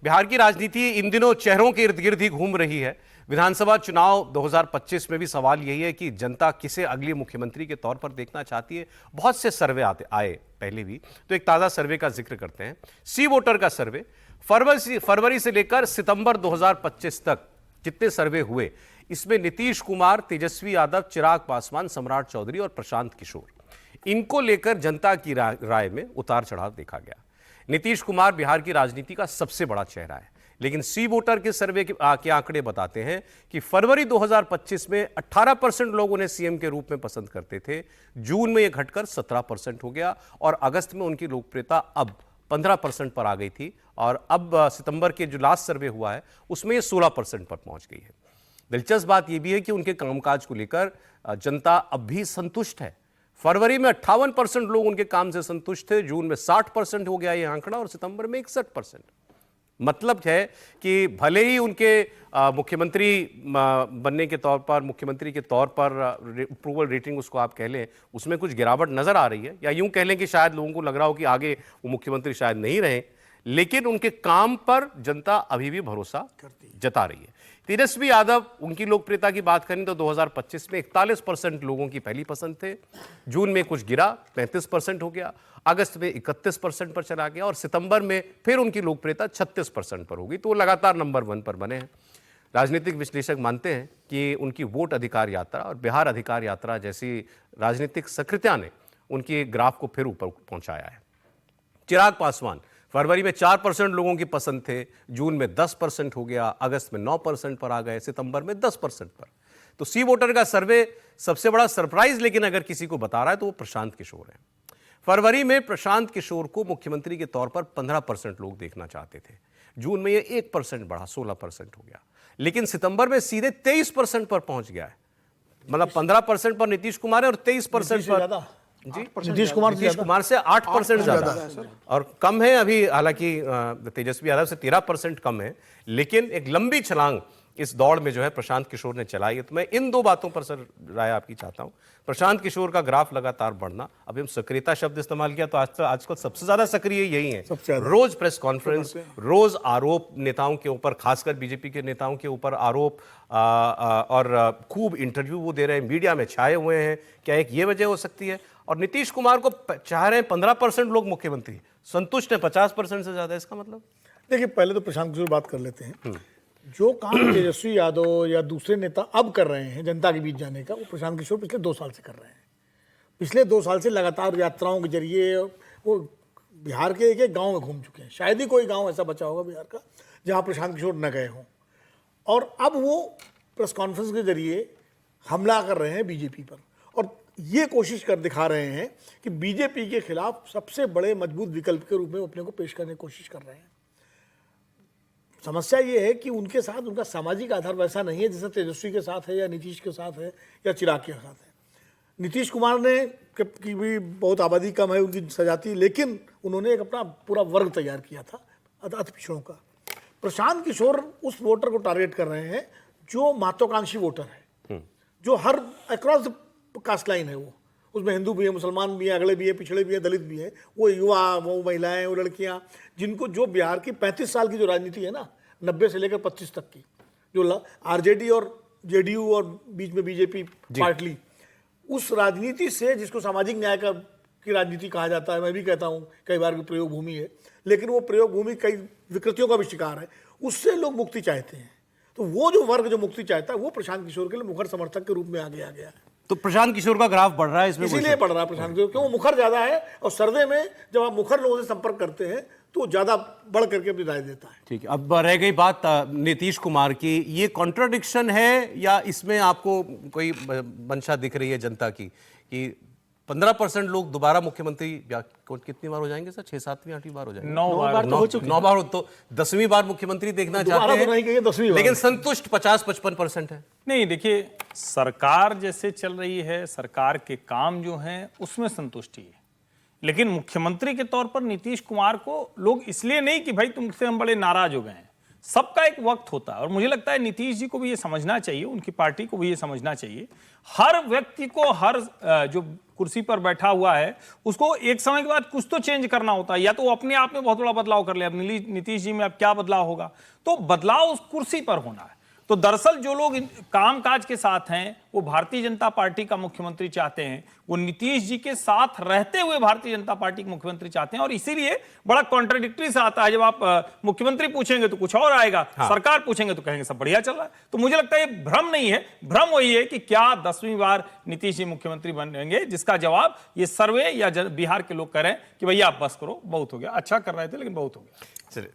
बिहार की राजनीति इन दिनों चेहरों के इर्द गिर्द ही घूम रही है। विधानसभा चुनाव 2025 में भी सवाल यही है कि जनता किसे अगले मुख्यमंत्री के तौर पर देखना चाहती है। बहुत से सर्वे आए पहले भी, तो एक ताजा सर्वे का जिक्र करते हैं। सी वोटर का सर्वे फरवरी से लेकर सितंबर 2025 तक जितने सर्वे हुए, इसमें नीतीश कुमार, तेजस्वी यादव, चिराग पासवान, सम्राट चौधरी और प्रशांत किशोर, इनको लेकर जनता की राय में उतार चढ़ाव देखा गया। नीतीश कुमार बिहार की राजनीति का सबसे बड़ा चेहरा है, लेकिन सी वोटर के सर्वे के आंकड़े बताते हैं कि फरवरी 2025 में 18% लोग उन्हें सीएम के रूप में पसंद करते थे। जून में यह घटकर 17% हो गया और अगस्त में उनकी लोकप्रियता अब 15% पर आ गई थी और अब सितंबर के जो लास्ट सर्वे हुआ है उसमें यह 16% पर पहुंच गई है। दिलचस्प बात यह भी है कि उनके कामकाज को लेकर जनता अब भी संतुष्ट है। फरवरी में 58% लोग उनके काम से संतुष्ट थे, जून में 60% हो गया यह आंकड़ा और सितंबर में 61%। मतलब है कि भले ही उनके मुख्यमंत्री बनने के तौर पर, मुख्यमंत्री के तौर पर अप्रूवल रेटिंग उसको आप कह लें, उसमें कुछ गिरावट नजर आ रही है, या यूं कह लें कि शायद लोगों को लग रहा हो कि आगे वो मुख्यमंत्री शायद नहीं रहे, लेकिन उनके काम पर जनता अभी भी भरोसा जता रही है। तेजस्वी यादव, उनकी लोकप्रियता की बात करें तो 2025 में 41% लोगों की पहली पसंद थे, जून में कुछ गिरा 35% हो गया, अगस्त में 31% पर चला गया और सितंबर में फिर उनकी लोकप्रियता 36% पर होगी। तो वो लगातार नंबर 1 पर बने हैं। राजनीतिक विश्लेषक मानते हैं कि उनकी वोट अधिकार यात्रा और बिहार अधिकार यात्रा जैसी राजनीतिक सक्रियता ने उनकी ग्राफ को फिर ऊपर पहुंचाया है। चिराग पासवान फरवरी में 4% लोगों की पसंद थे, जून में 10% हो गया, अगस्त में 9% पर आ गए, सितंबर में 10% पर। तो सी वोटर का सर्वे सबसे बड़ा सरप्राइज लेकिन अगर किसी को बता रहा है तो वो प्रशांत किशोर है। फरवरी में प्रशांत किशोर को मुख्यमंत्री के तौर पर 15% लोग देखना चाहते थे, जून में ये 1% बढ़ा, 16% हो गया, लेकिन सितंबर में सीधे 23% पर पहुंच गया है। मतलब 15% पर नीतीश कुमार है और 23% पर जी नीतीश कुमार से 8% ज्यादा और कम है अभी, हालांकि तेजस्वी यादव से 13% कम है, लेकिन एक लंबी छलांग इस दौड़ में जो है प्रशांत किशोर ने चलाई है। तो मैं इन दो बातों पर सर राय आपकी चाहता हूं। प्रशांत किशोर का ग्राफ लगातार बढ़ना, अभी हम सक्रियता शब्द इस्तेमाल किया तो आजकल सबसे ज्यादा सक्रिय यही है। रोज प्रेस कॉन्फ्रेंस, रोज आरोप नेताओं के ऊपर, खासकर बीजेपी के नेताओं के ऊपर आरोप, और खूब इंटरव्यू वो दे रहे हैं, मीडिया में छाए हुए हैं। क्या एक ये वजह हो सकती है? और नीतीश कुमार को चाह रहे हैं 15% लोग मुख्यमंत्री, संतुष्ट है 50% से ज्यादा। इसका मतलब देखिए, पहले तो प्रशांत किशोर बात कर लेते हैं। जो काम तेजस्वी यादव या दूसरे नेता अब कर रहे हैं जनता के बीच जाने का, वो प्रशांत किशोर पिछले 2 साल से कर रहे हैं। पिछले 2 साल से लगातार यात्राओं के जरिए वो बिहार के एक गांव में घूम चुके हैं। शायद ही कोई गांव ऐसा बचा होगा बिहार का जहां प्रशांत किशोर न गए हों। और अब वो प्रेस कॉन्फ्रेंस के जरिए हमला कर रहे हैं बीजेपी पर और ये कोशिश कर दिखा रहे हैं कि बीजेपी के खिलाफ सबसे बड़े मजबूत विकल्प के रूप में अपने को पेश करने की कोशिश कर रहे हैं। समस्या ये है कि उनके साथ उनका सामाजिक आधार वैसा नहीं है जैसा तेजस्वी के साथ है या नीतीश के साथ है या चिराग के साथ है। नीतीश कुमार ने की भी बहुत आबादी कम है उनकी सजाती, लेकिन उन्होंने एक अपना पूरा वर्ग तैयार किया था अति पिछड़ों का। प्रशांत किशोर उस वोटर को टारगेट कर रहे हैं जो महत्वाकांक्षी वोटर है, जो हर अक्रॉस द कास्ट लाइन है। वो उसमें हिंदू भी है, मुसलमान भी है, अगले भी है, पिछड़े भी है, दलित भी है, वो युवा, वो महिलाएं, वो लड़कियां, जिनको जो बिहार की 35 साल की जो राजनीति है ना, 90 से लेकर 25 तक की, जो आरजेडी और जेडीयू और बीच में बीजेपी पार्टली, उस राजनीति से, जिसको सामाजिक न्याय की राजनीति कहा जाता है, मैं भी कहता हूँ कई बार की प्रयोग भूमि है, लेकिन वो प्रयोग भूमि कई विकृतियों का भी शिकार है, उससे लोग मुक्ति चाहते हैं। तो वो जो वर्ग जो मुक्ति चाहता है वो प्रशांत किशोर के लिए मुखर समर्थक के रूप में आगे आ गया है। तो प्रशांत किशोर का ग्राफ बढ़ रहा है इसमें, इसीलिए बढ़ रहा है प्रशांत किशोर, क्यों? मुखर ज्यादा है और सर्वे में जब आप मुखर लोगों से संपर्क करते हैं तो ज्यादा बढ़ करके अपनी राय देता है। ठीक है, अब रह गई बात नीतीश कुमार की। ये कॉन्ट्राडिक्शन है या इसमें आपको कोई मंशा दिख रही है जनता की कि 15% लोग दोबारा मुख्यमंत्री कितनी बार हो जाएंगे सर? 6, 7वीं, 8वीं बार हो जाएंगे? 9 बार तो हो चुके हैं। 9 बार तो 10वीं बार मुख्यमंत्री देखना चाहते हैं, नहीं 10वीं बार। लेकिन संतुष्ट 50-55% है। नहीं, देखिए, सरकार जैसे चल रही है, सरकार के काम जो हैं उसमें संतुष्टि है, लेकिन मुख्यमंत्री के तौर पर नीतीश कुमार को लोग इसलिए नहीं कि भाई तुमसे हम बड़े नाराज हो गए हैं। सबका एक वक्त होता है और मुझे लगता है नीतीश जी को भी ये समझना चाहिए, उनकी पार्टी को भी ये समझना चाहिए, हर व्यक्ति को, हर जो कुर्सी पर बैठा हुआ है उसको एक समय के बाद कुछ तो चेंज करना होता है, या तो वो अपने आप में बहुत बड़ा बदलाव कर ले। अब नीतीश जी में अब क्या बदलाव होगा, तो बदलाव उस कुर्सी पर होना है। तो दरअसल जो लोग कामकाज के साथ हैं वो भारतीय जनता पार्टी का मुख्यमंत्री चाहते हैं, वो नीतीश जी के साथ रहते हुए भारतीय जनता पार्टी के मुख्यमंत्री चाहते हैं। और इसीलिए बड़ा कॉन्ट्रडिक्टरी सा आता है, जब आप मुख्यमंत्री पूछेंगे तो कुछ और आएगा, सरकार पूछेंगे तो कहेंगे सब बढ़िया चल रहा है। तो मुझे लगता है ये भ्रम नहीं है, भ्रम वही है कि क्या 10वीं बार नीतीश जी मुख्यमंत्री बनेंगे, जिसका जवाब ये सर्वे या बिहार के लोग कह रहे हैं कि भैया आप बस करो, बहुत हो गया, अच्छा कर रहे थे लेकिन बहुत हो गया। चलिए।